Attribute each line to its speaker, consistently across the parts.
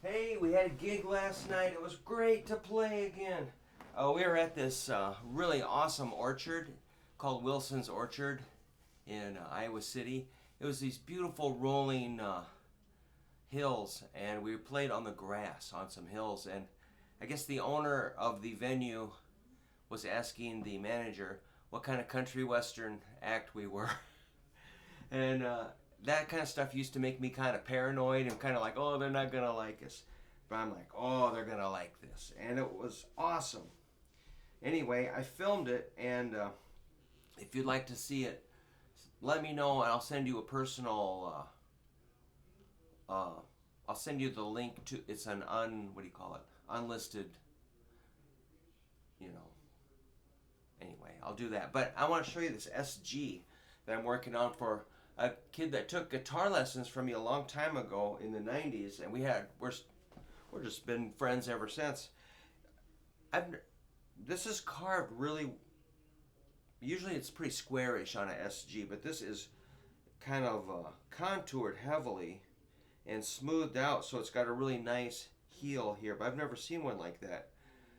Speaker 1: Hey, we had a gig last night. It was great to play again. We were at this really awesome orchard called Wilson's Orchard in Iowa City. It was these beautiful rolling hills, and we played on the grass on some hills. And I guess the owner of the venue was asking the manager what kind of country western act we were. And that kind of stuff used to make me kind of paranoid and kind of like, oh, they're not going to like us. But I'm like, oh, they're going to like this. And it was awesome. Anyway, I filmed it, and if you'd like to see it, let me know, and I'll send you a personal, I'll send you the link to, it's an unlisted, anyway, I'll do that. But I want to show you this SG that I'm working on for a kid that took guitar lessons from me a long time ago in the 90s, and we're just been friends ever since. This is carved really, usually it's pretty squarish on a SG, but this is kind of contoured heavily and smoothed out, so it's got a really nice heel here, but I've never seen one like that.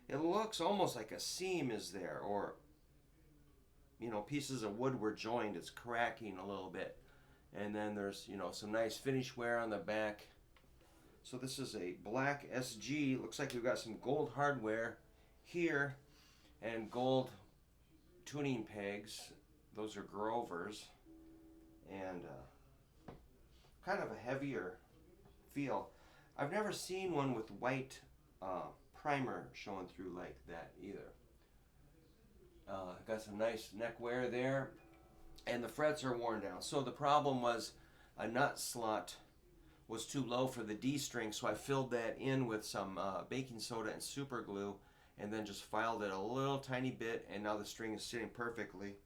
Speaker 1: It looks almost like a seam is there, or pieces of wood were joined. It's cracking a little bit. And then there's, some nice finish wear on the back. So this is a black SG. Looks like we've got some gold hardware here and gold tuning pegs. Those are Grovers. And kind of a heavier feel. I've never seen one with white primer showing through like that either. Got some nice neck wear there, and the frets are worn down. So the problem was a nut slot was too low for the D string, so I filled that in with some baking soda and super glue, and then just filed it a little tiny bit, and now the string is sitting perfectly.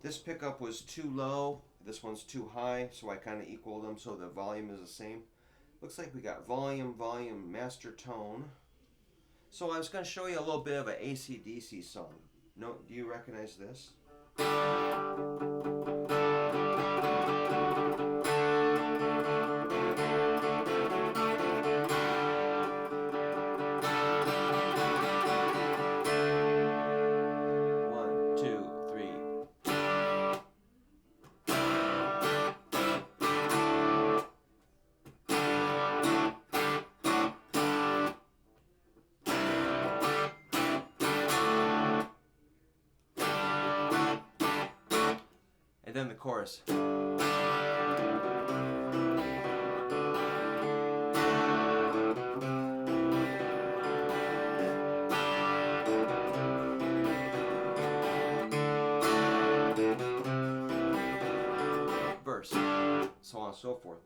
Speaker 1: This pickup was too low, this one's too high, so I kind of equaled them so the volume is the same. Looks like we got volume, master tone. So I was going to show you a little bit of an AC/DC song. No, do you recognize this? One, two, three. And then the chorus. Verse, so on and so forth.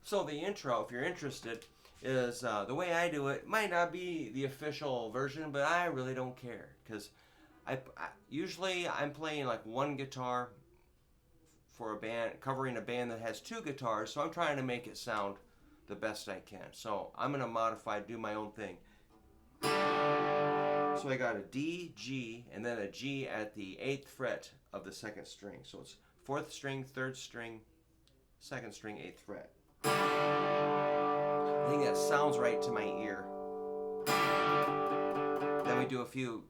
Speaker 1: So the intro, if you're interested, is the way I do it. Might not be the official version, but I really don't care, because usually I'm playing like one guitar for a band, covering a band that has two guitars, so I'm trying to make it sound the best I can. So I'm going to modify, do my own thing. So I got a D, G, and then a G at the 8th fret of the 2nd string. So it's 4th string, 3rd string, 2nd string, 8th fret. I think that sounds right to my ear. Then we do a few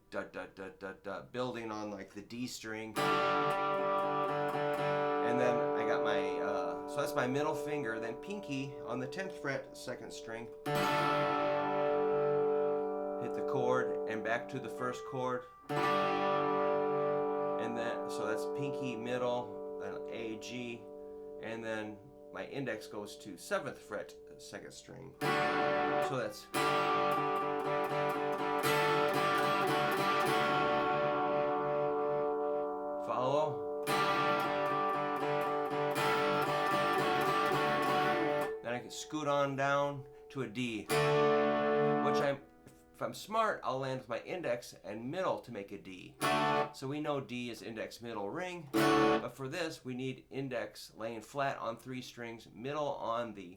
Speaker 1: building on like the D string. And then I got my, so that's my middle finger, then pinky on the 10th fret, 2nd string. Hit the chord and back to the first chord. And then, so that's pinky, middle, then A, G, and then my index goes to 7th fret, 2nd string. So that's... Follow. Then I can scoot on down to a D, which if I'm smart, I'll land with my index and middle to make a D. So we know D is index, middle, ring, but for this we need index laying flat on 3 strings, middle on the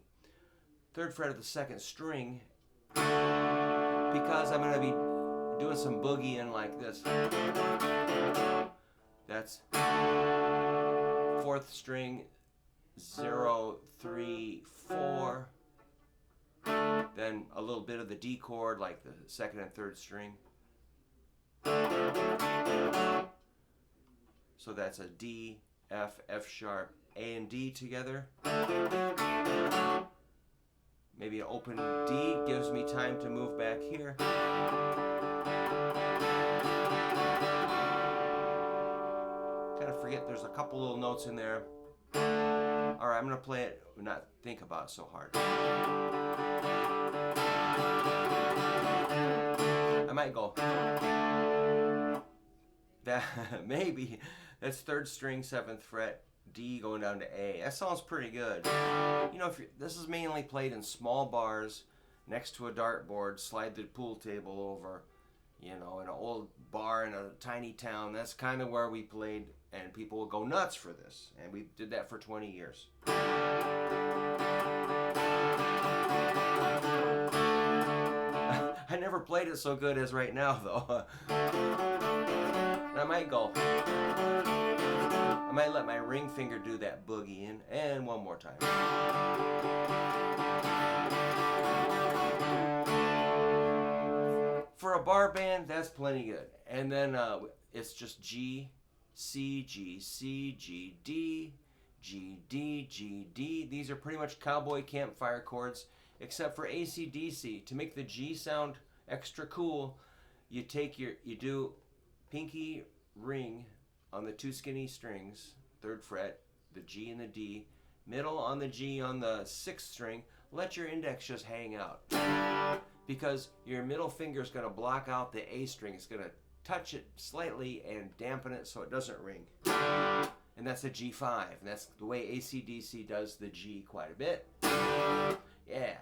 Speaker 1: 3rd fret of the 2nd string, because I'm going to be doing some boogieing like this. That's 4th string, 0, 3, 4. Then then a little bit of the D chord, like the second and third string. So that's a D, F, F sharp, A and D together. Maybe an open D gives me time to move back here. Kind of forget there's a couple little notes in there. All right, I'm gonna play it, not think about it so hard. I might go. That maybe that's third string, 7th fret, D going down to A. That sounds pretty good. You know, this is mainly played in small bars next to a dartboard. Slide the pool table over. You know, in an old bar in a tiny town. That's kind of where we played, and people would go nuts for this. And we did that for 20 years. I never played it so good as right now, though. I might go. I might let my ring finger do that boogie in, and one more time. For a bar band, that's plenty good. And then it's just G, C, G, C, G, D, G, D, G, D. These are pretty much cowboy campfire chords, except for AC/DC. To make the G sound extra cool, you do pinky ring on the 2 skinny strings, 3rd fret, the G and the D, middle on the G on the 6th string. Let your index just hang out, because your middle finger is going to block out the A string. It's going to touch it slightly and dampen it so it doesn't ring. And that's a G5, and that's the way AC/DC does the G quite a bit. Yeah.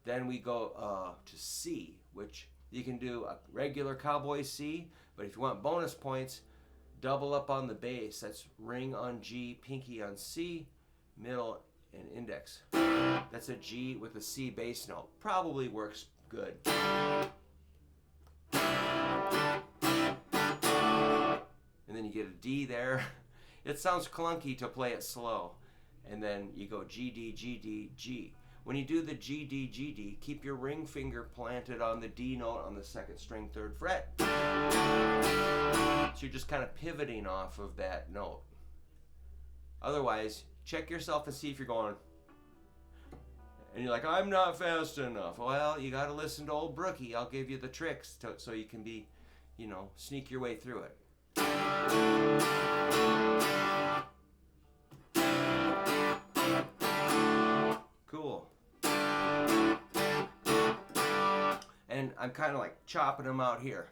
Speaker 1: Then we go to C, which you can do a regular cowboy C, but if you want bonus points, double up on the bass. That's ring on G, pinky on C, middle and index. That's a G with a C bass note. Probably works good. And then you get a D there. It sounds clunky to play it slow. And then you go G, D, G, D, G. When you do the G, D, G, D, keep your ring finger planted on the D note on the 2nd string, 3rd fret. So you're just kind of pivoting off of that note. Otherwise, check yourself and see if you're going, and you're like, I'm not fast enough. Well, you got to listen to old Brookie. I'll give you the tricks so you can be, sneak your way through it. Cool. And I'm kind of like chopping them out here.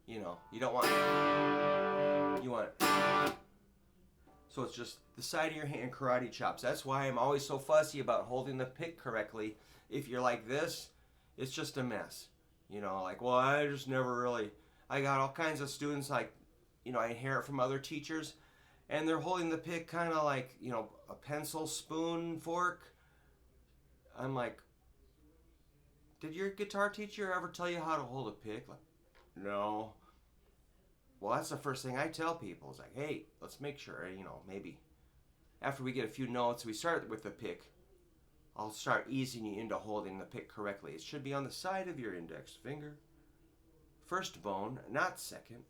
Speaker 1: You don't want, so it's just the side of your hand karate chops. That's why I'm always so fussy about holding the pick correctly. If you're like this, it's just a mess. Well, I just never really, I got all kinds of students I inherit from other teachers, and they're holding the pick kind of like, a pencil, spoon, fork. I'm like, did your guitar teacher ever tell you how to hold a pick? Like, no. Well, that's the first thing I tell people. It's like, hey, let's make sure, maybe after we get a few notes, we start with the pick. I'll start easing you into holding the pick correctly. It should be on the side of your index finger. First bone, not second.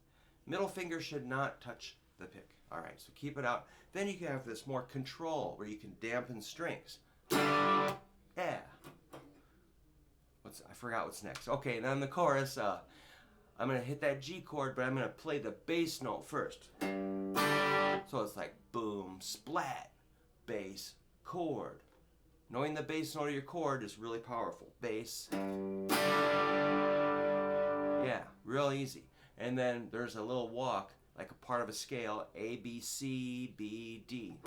Speaker 1: Middle finger should not touch the pick. All right, so keep it out. Then you can have this more control where you can dampen strings. Yeah. I forgot what's next. Okay, then the chorus, I'm going to hit that G chord, but I'm going to play the bass note first. So it's like boom, splat, bass, chord. Knowing the bass note of your chord is really powerful. Bass. Yeah, real easy. And then there's a little walk, like a part of a scale, A, B, C, B, D.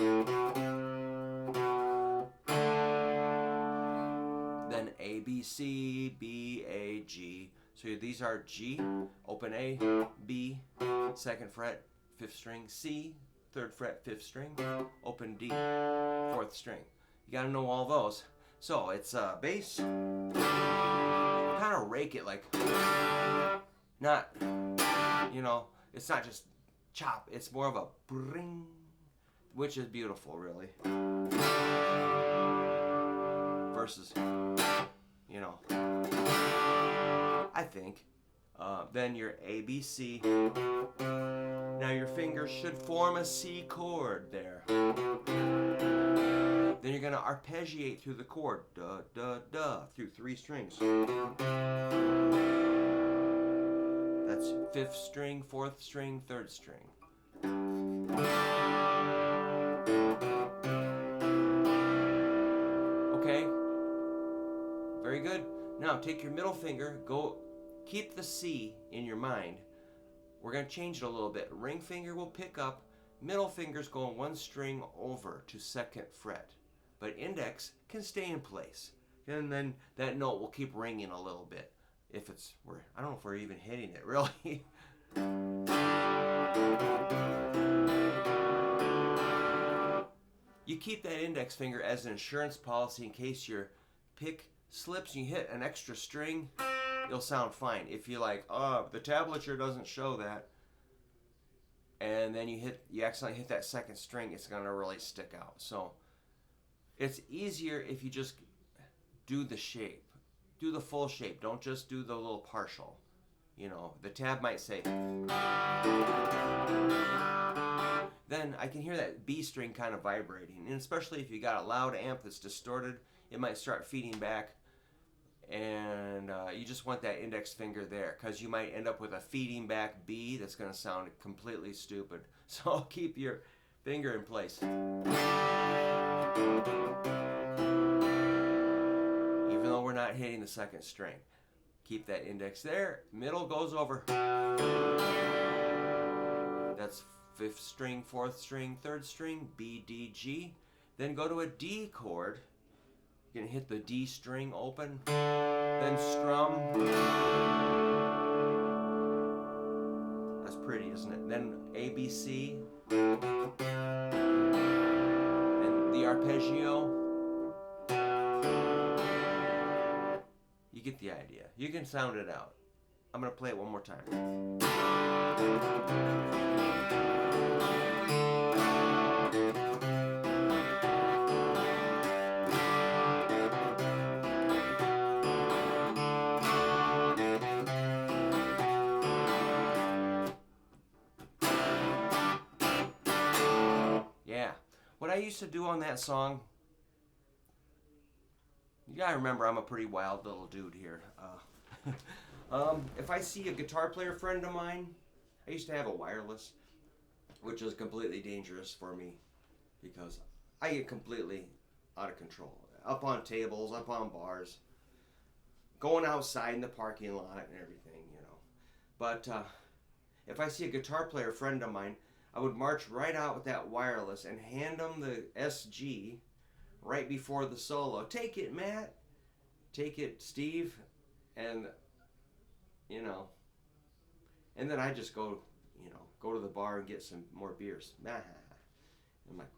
Speaker 1: Then A, B, C, B, A, G. So these are G, open A, B, 2nd fret, 5th string, C, 3rd fret, 5th string, open D, 4th string. You gotta know all those. So it's bass. Kind of rake it like, not, it's not just chop. It's more of a bring, which is beautiful, really. versus, you know, I think. Then your A, B, C. Now your fingers should form a C chord there. Then you're going to arpeggiate through the chord, da, da, da, through 3 strings. That's 5th string, 4th string, 3rd string. Okay, very good. Now take your middle finger, keep the C in your mind. We're going to change it a little bit. Ring finger will pick up, middle finger's going 1 string over to 2nd fret. But index can stay in place. And then that note will keep ringing a little bit. I don't know if we're even hitting it, really. You keep that index finger as an insurance policy in case your pick slips and you hit an extra string, you'll sound fine. If you're like, oh, the tablature doesn't show that, and then you accidentally hit that 2nd string, it's gonna really stick out. So it's easier if you just do the shape. Do the full shape. Don't just do the little partial. You know, the tab might say. Then I can hear that B string kind of vibrating. And especially if you got a loud amp that's distorted, it might start feeding back. And you just want that index finger there, because you might end up with a feeding back B that's going to sound completely stupid. So keep your finger in place. Even though we're not hitting the 2nd string. Keep that index there. Middle goes over. That's 5th string, 4th string, 3rd string, B, D, G. Then go to a D chord. You're going to hit the D string open. Then strum. That's pretty, isn't it? Then A, B, C. And the arpeggio. You get the idea. You can sound it out. I'm going to play it one more time. Yeah. What I used to do on that song, you gotta remember I'm a pretty wild little dude here. If I see a guitar player friend of mine, I used to have a wireless, which is completely dangerous for me because I get completely out of control. Up on tables, up on bars, going outside in the parking lot and everything, you know. But if I see a guitar player friend of mine, I would march right out with that wireless and hand them the SG right before the solo. Take it, Matt. Take it, Steve. And, you know, and then I just go to the bar and get some more beers. I'm like,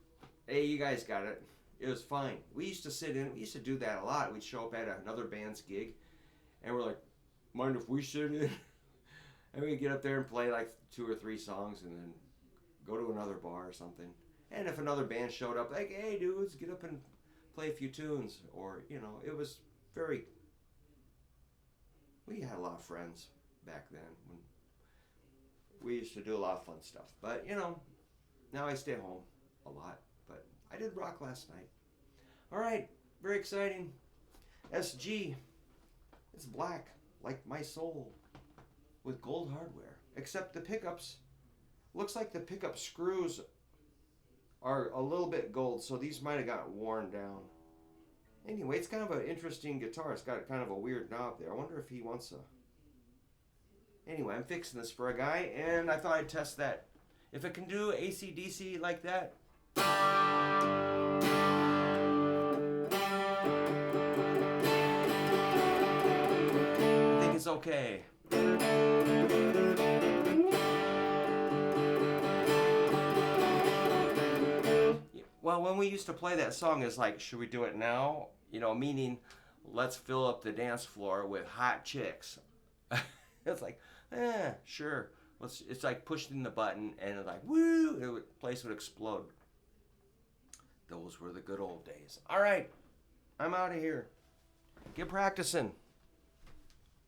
Speaker 1: hey, you guys got it. It was fine. We used to do that a lot. We'd show up at another band's gig, and we're like, mind if we sit in? And we'd get up there and play like 2 or 3 songs and then go to another bar or something. And if another band showed up, like, hey, dudes, get up and play a few tunes. Or, you know, it was we had a lot of friends back then. When we used to do a lot of fun stuff. But, you know, now I stay home a lot. But I did rock last night. All right, very exciting. SG, it's black, like my soul, with gold hardware. Except the pickups, looks like the pickup screws are a little bit gold, so these might have got worn down. Anyway, it's kind of an interesting guitar. It's got kind of a weird knob there. I wonder if he wants a... Anyway, I'm fixing this for a guy, and I thought I'd test that. If it can do AC/DC like that... I think it's okay. Well, when we used to play that song, it's like, should we do it now? You know, meaning, let's fill up the dance floor with hot chicks. It's like, sure. It's like pushing the button and it's like, woo, the place would explode. Those were the good old days. All right, I'm out of here. Get practicing.